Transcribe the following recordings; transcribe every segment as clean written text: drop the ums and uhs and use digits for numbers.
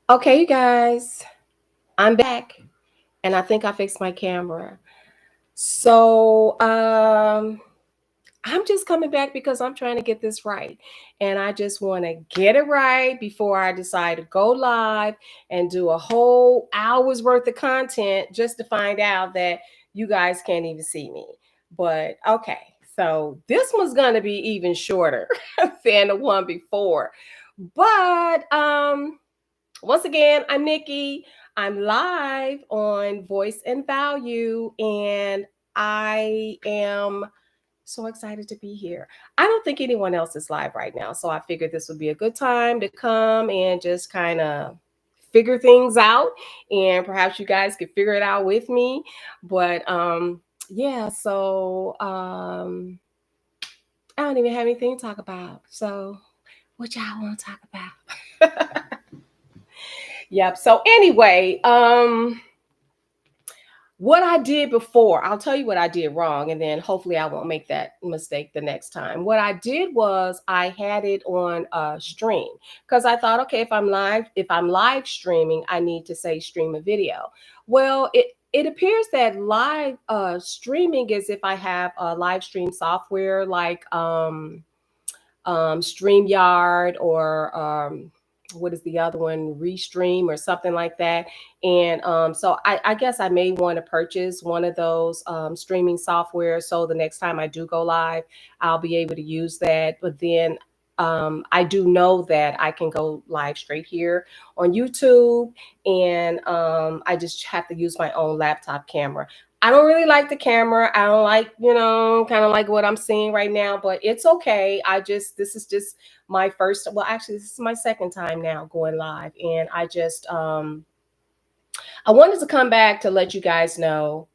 Okay, you guys, I'm back and I think I fixed my camera. So, I'm just coming back because I'm trying to get this right. And I just want to get it right before I decide to go live and do a whole hour's worth of content just to find out that you guys can't even see me. But okay, so this one's going to be even shorter than the one before. But once again, I'm Nikki. I'm live on Voice and Value, and I am so excited to be here. I don't think anyone else is live right now, so I figured this would be a good time to come and just kind of figure things out, and perhaps you guys could figure it out with me. But yeah, so I don't even have anything to talk about. So what y'all want to talk about? Yep. So anyway, what I did before, I'll tell you what I did wrong, and then hopefully I won't make that mistake the next time. What I did was I had it on a stream because I thought, okay, if I'm live streaming, I need to say stream a video. Well, it appears that live streaming is if I have a live stream software like StreamYard or what is the other one, Restream or something like that. And so I guess I may want to purchase one of those streaming software so the next time I do go live, I'll be able to use that. But then I do know that I can go live straight here on YouTube, and I just have to use my own laptop camera. I don't really like the camera. I don't like, kind of like what I'm seeing right now, but it's okay. This is just my first, well, actually, this is my second time now going live. And I wanted to come back to let you guys know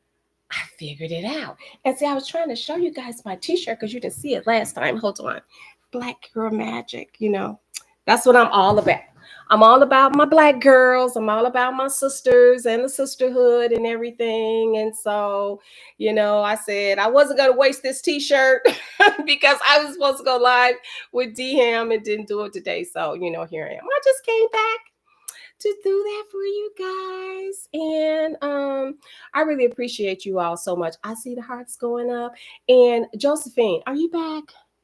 I figured it out. And see, I was trying to show you guys my t-shirt because you didn't see it last time. Hold on. Black Girl Magic. That's what I'm all about. I'm all about my black girls. I'm all about my sisters and the sisterhood and everything. And so, I said I wasn't going to waste this t-shirt because I was supposed to go live with DHam and didn't do it today. So, here I am. I just came back to do that for you guys. And I really appreciate you all so much. I see the hearts going up. And Josephine, are you back?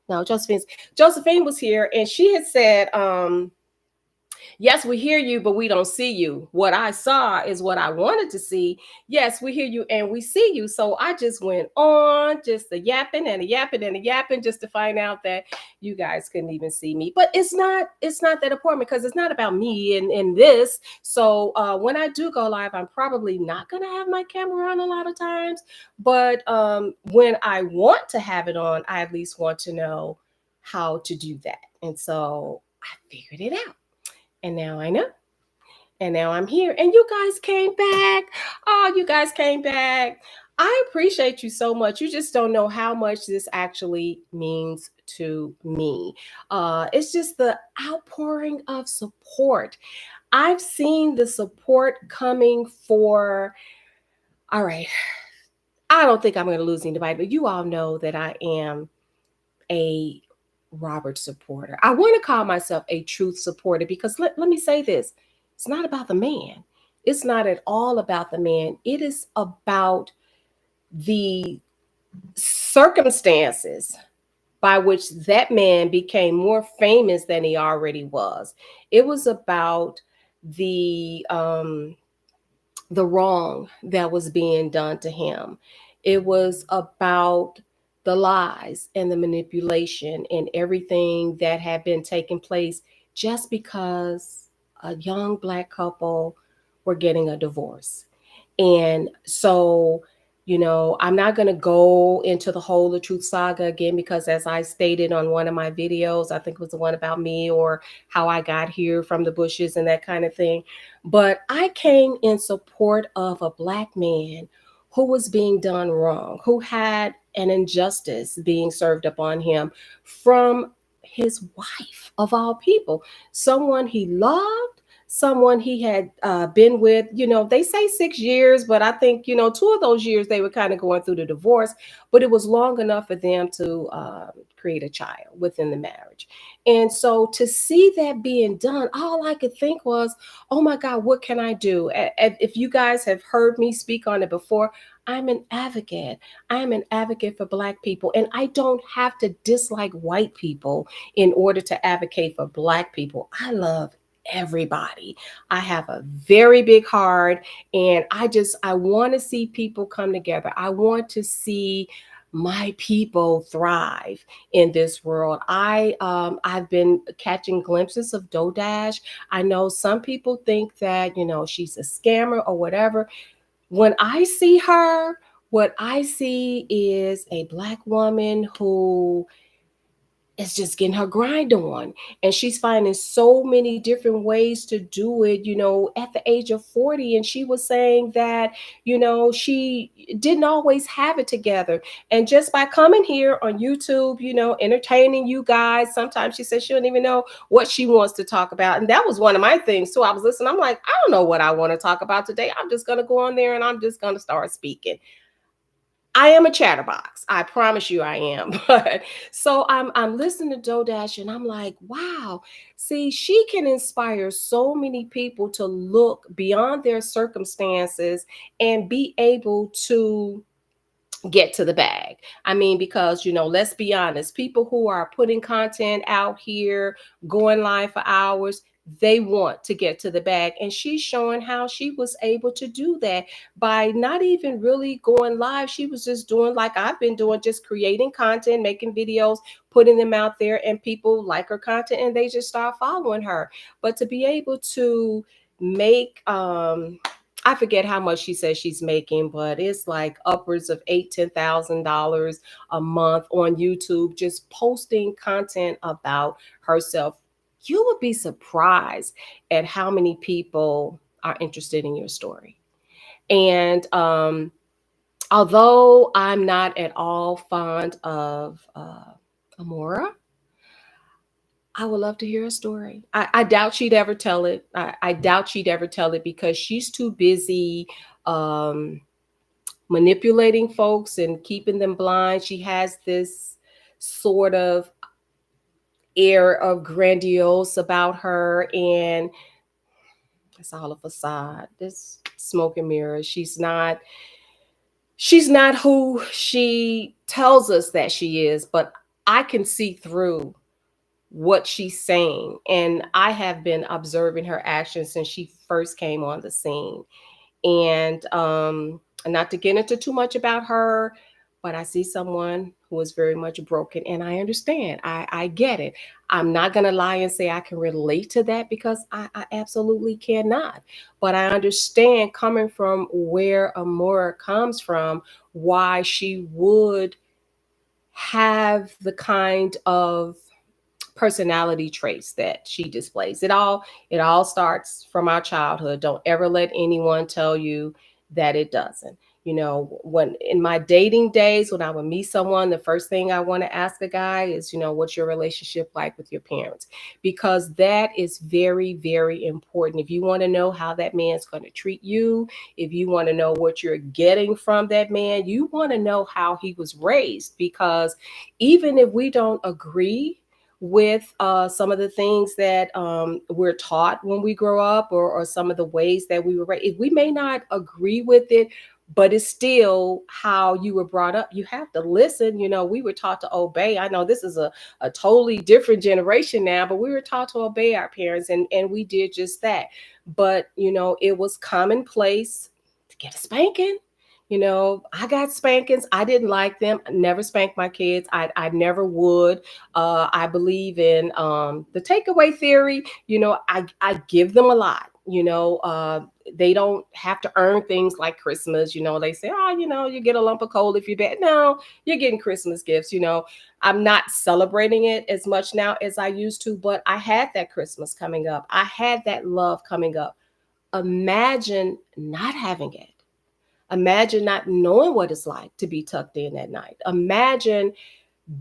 No, Josephine was here and she had said, yes, we hear you, but we don't see you. What I saw is what I wanted to see. Yes, we hear you and we see you. So I just went on just a yapping and a yapping and a yapping just to find out that you guys couldn't even see me. But it's not that important because it's not about me and this. So when I do go live, I'm probably not gonna have my camera on a lot of times. But when I want to have it on, I at least want to know how to do that. And so I figured it out. And now I know. And now I'm here. And you guys came back. Oh, you guys came back. I appreciate you so much. You just don't know how much this actually means to me. It's just the outpouring of support. I've seen the support coming for, all right, I don't think I'm going to lose anybody, but you all know that I am a Robert supporter. I want to call myself a truth supporter because let me say this, it's not about the man. It's not at all about the man. It is about the circumstances by which that man became more famous than he already was. It was about the wrong that was being done to him. It was about the lies and the manipulation and everything that had been taking place just because a young black couple were getting a divorce. And so, I'm not going to go into the whole Latruth saga again because, as I stated on one of my videos, I think it was the one about me or how I got here from the bushes and that kind of thing. But I came in support of a black man who was being done wrong, who had an injustice being served upon him from his wife, of all people, someone he loved, someone he had been with. They say 6 years, but I think, 2 of those years they were kind of going through the divorce, but it was long enough for them to create a child within the marriage. And so to see that being done, all I could think was, oh my God, what can I do? If you guys have heard me speak on it before, I'm an advocate. I am an advocate for Black people, and I don't have to dislike white people in order to advocate for Black people. I love everybody. I have a very big heart, and I want to see people come together. I want to see my people thrive in this world. I've been catching glimpses of Dodash. I know some people think that, she's a scammer or whatever. When I see her, what I see is a Black woman who is just getting her grind on. And she's finding so many different ways to do it, at the age of 40. And she was saying that, she didn't always have it together. And just by coming here on YouTube, entertaining you guys, sometimes she says she don't even know what she wants to talk about. And that was one of my things too. I was listening. I'm like, I don't know what I want to talk about today. I'm just going to go on there and I'm just going to start speaking. I am a chatterbox. I promise you I am. But so I'm listening to Dodash and I'm like, wow, see, she can inspire so many people to look beyond their circumstances and be able to get to the bag. I mean, because, let's be honest, people who are putting content out here, going live for hours, they want to get to the bag. And she's showing how she was able to do that by not even really going live. She was just doing like I've been doing, just creating content, making videos, putting them out there, and people like her content and they just start following her. But to be able to make I forget how much she says she's making, but it's like upwards of $8,000-$10,000 a month on YouTube, just posting content about herself. You would be surprised at how many people are interested in your story. And although I'm not at all fond of Amora, I would love to hear a story. I doubt she'd ever tell it. I doubt she'd ever tell it because she's too busy um, manipulating folks and keeping them blind. She has this sort of air of grandiose about her, and it's all a facade. This smoke and mirrors. She's not. She's not who she tells us that she is, but I can see through what she's saying. And I have been observing her actions since she first came on the scene. And not to get into too much about her, but I see someone who is very much broken, and I understand. I get it. I'm not going to lie and say I can relate to that because I absolutely cannot. But I understand coming from where Amora comes from, why she would have the kind of personality traits that she displays. It all starts from our childhood. Don't ever let anyone tell you that it doesn't. When in my dating days, when I would meet someone, the first thing I want to ask a guy is, what's your relationship like with your parents? Because that is very, very important. If you want to know how that man's going to treat you, if you want to know what you're getting from that man, you want to know how he was raised. Because even if we don't agree with some of the things that we're taught when we grow up, or some of the ways that we were raised, we may not agree with it, but it's still how you were brought up. You have to listen. We were taught to obey. I know this is a totally different generation now, but we were taught to obey our parents, and we did just that. But it was commonplace to get a spanking. I got spankings. I didn't like them. I never spanked my kids. I never would. I believe in the takeaway theory. I give them a lot. They don't have to earn things like Christmas. They say, oh, you get a lump of coal if you're bad. No, you're getting Christmas gifts. I'm not celebrating it as much now as I used to, but I had that Christmas coming up. I had that love coming up. Imagine not having it. Imagine not knowing what it's like to be tucked in at night. Imagine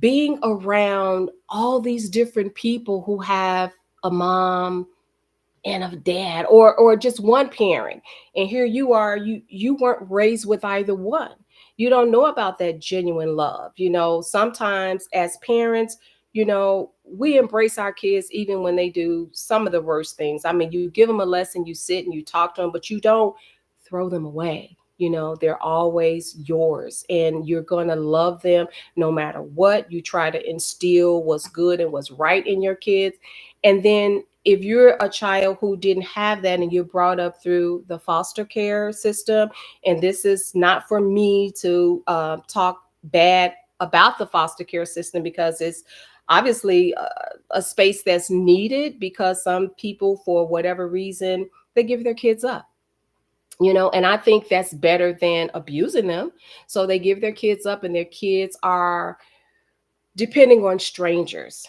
being around all these different people who have a mom and a dad, or just one parent, and here you are, you weren't raised with either one. You don't know about that genuine love. Sometimes as parents, we embrace our kids even when they do some of the worst things. I mean, you give them a lesson, you sit and you talk to them, but you don't throw them away. They're always yours, and you're going to love them no matter what. You try to instill what's good and what's right in your kids. And then if you're a child who didn't have that and you're brought up through the foster care system, and this is not for me to talk bad about the foster care system, because it's obviously a space that's needed, because some people, for whatever reason, they give their kids up. And I think that's better than abusing them. So they give their kids up, and their kids are depending on strangers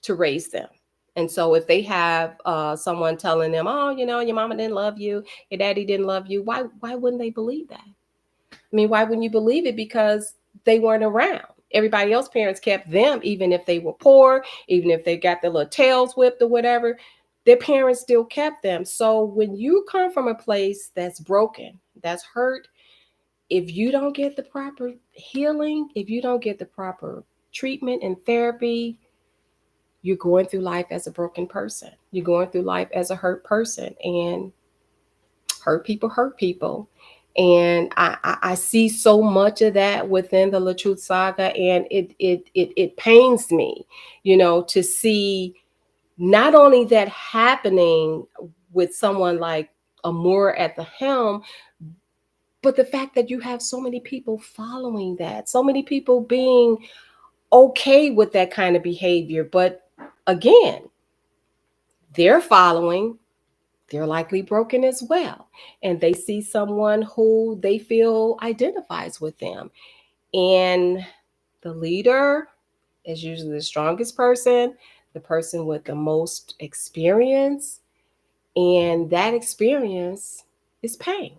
to raise them. And so if they have someone telling them, oh, your mama didn't love you, your daddy didn't love you, why wouldn't they believe that? I mean, why wouldn't you believe it? Because they weren't around. Everybody else's parents kept them, even if they were poor, even if they got their little tails whipped or whatever, their parents still kept them. So when you come from a place that's broken, that's hurt, if you don't get the proper healing, if you don't get the proper treatment and therapy, you're going through life as a broken person. You're going through life as a hurt person, and hurt people hurt people. And I see so much of that within the Latruth saga, and it pains me, to see not only that happening with someone like Amora at the helm, but the fact that you have so many people following that, so many people being okay with that kind of behavior. But again, they're following, they're likely broken as well. And they see someone who they feel identifies with them. And the leader is usually the strongest person, the person with the most experience. And that experience is pain.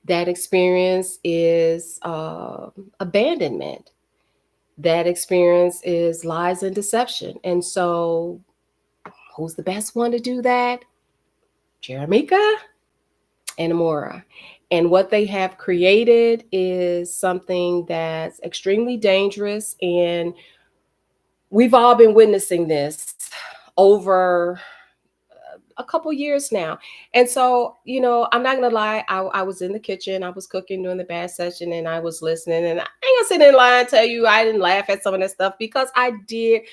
That experience is abandonment. That experience is lies and deception. And so, who's the best one to do that? Jeremica and Amora. And what they have created is something that's extremely dangerous. And we've all been witnessing this over a couple years now. And so, I'm not gonna lie, I was in the kitchen, I was cooking during the bad session, and I was listening. And I ain't gonna sit in line and tell you I didn't laugh at some of that stuff, because I did,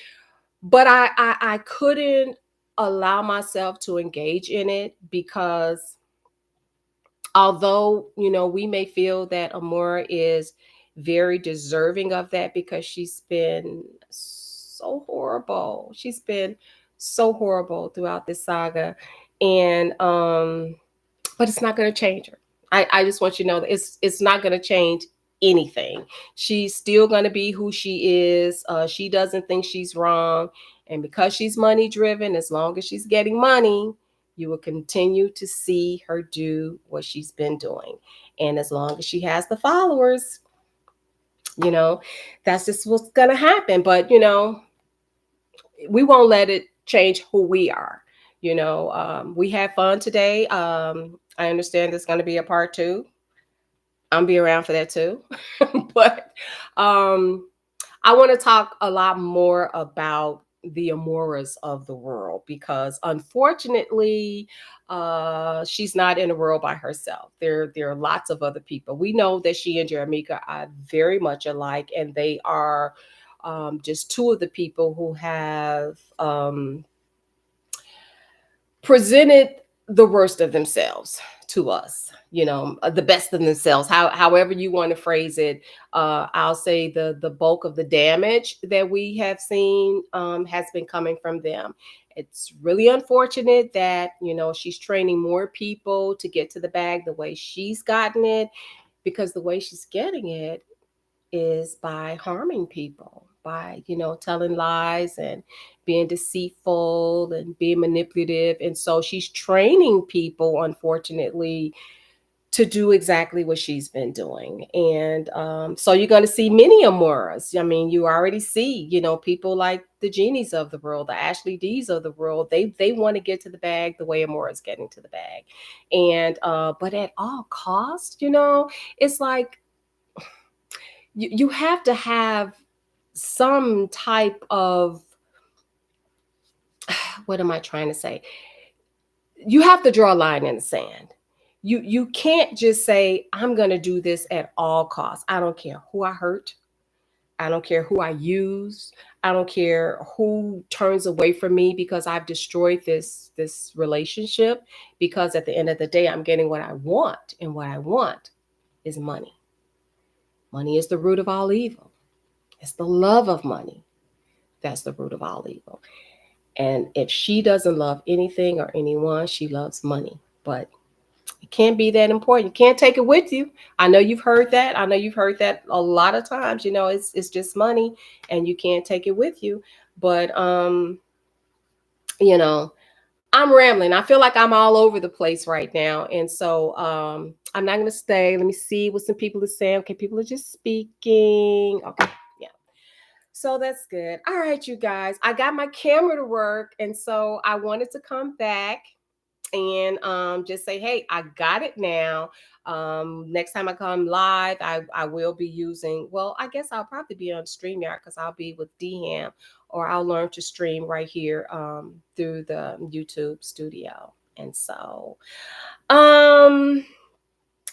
but I couldn't allow myself to engage in it, because although we may feel that Amora is very deserving of that, because she's been so horrible. She's been so horrible throughout this saga. And but it's not going to change her. I just want you to know that it's not going to change anything. She's still going to be who she is. She doesn't think she's wrong, and because she's money driven, as long as she's getting money, you will continue to see her do what she's been doing. And as long as she has the followers, that's just what's going to happen. But we won't let it change who we are. We had fun today. I understand there's going to be a part 2. I'll be around for that too. But I want to talk a lot more about the Amoras of the world, because unfortunately, she's not in the world by herself. There are lots of other people. We know that she and Jeremica are very much alike, and they are just two of the people who have presented the worst of themselves to us, the best of themselves, however you want to phrase it. I'll say the bulk of the damage that we have seen has been coming from them. It's really unfortunate that she's training more people to get to the bag the way she's gotten it, because the way she's getting it is by harming people, by telling lies and being deceitful and being manipulative. And so she's training people, unfortunately, to do exactly what she's been doing. And so you're going to see many Amoras. I mean, you already see, people like the Genies of the world, the Ashley D's of the world. They want to get to the bag the way Amora's getting to the bag. And but at all costs, it's like you have to have some type of, what am I trying to say? You have to draw a line in the sand. You can't just say, I'm going to do this at all costs. I don't care who I hurt. I don't care who I use. I don't care who turns away from me because I've destroyed this relationship, because at the end of the day, I'm getting what I want, and what I want is money. Money is the root of all evil. It's the love of money that's the root of all evil. And if she doesn't love anything or anyone, she loves money. But it can't be that important. You can't take it with you. I know you've heard that. I know you've heard that a lot of times. It's just money and you can't take it with you. But you know, I'm rambling. I feel like I'm all over the place right now. And so I'm not gonna stay. Let me see what some people are saying. Okay, people are just speaking. Okay, yeah. So that's good. All right, you guys. I got my camera to work, and so I wanted to come back and just say, hey, I got it now. Next time I come live, I will be using, well, I guess I'll probably be on StreamYard because I'll be with DHam, or I'll learn to stream right here through the YouTube studio. And so,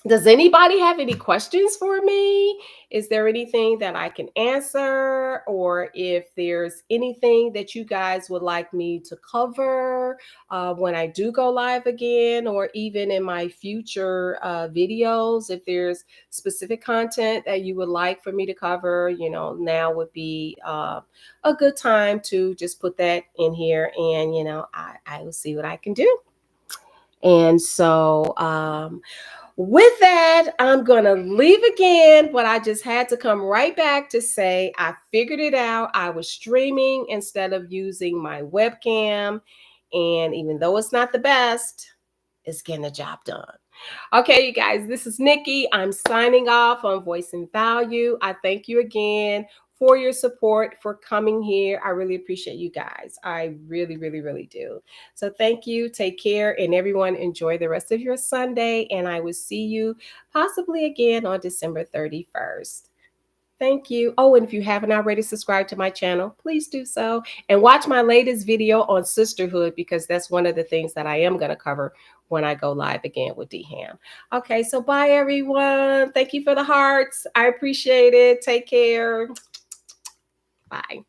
does anybody have any questions for me? Is there anything that I can answer? Or if there's anything that you guys would like me to cover when I do go live again, or even in my future videos, if there's specific content that you would like for me to cover, now would be a good time to just put that in here, and, I will see what I can do. And so, with that, I'm going to leave again, but I just had to come right back to say I figured it out. I was streaming instead of using my webcam. And even though it's not the best, it's getting the job done. Okay, you guys, this is Nikki. I'm signing off on Voice and Value. I thank you again for your support, for coming here. I really appreciate you guys. I really, really, really do. So thank you. Take care. And everyone, enjoy the rest of your Sunday. And I will see you possibly again on December 31st. Thank you. Oh, and if you haven't already subscribed to my channel, please do so. And watch my latest video on sisterhood, because that's one of the things that I am going to cover when I go live again with DHam. Okay, so bye, everyone. Thank you for the hearts. I appreciate it. Take care. Bye.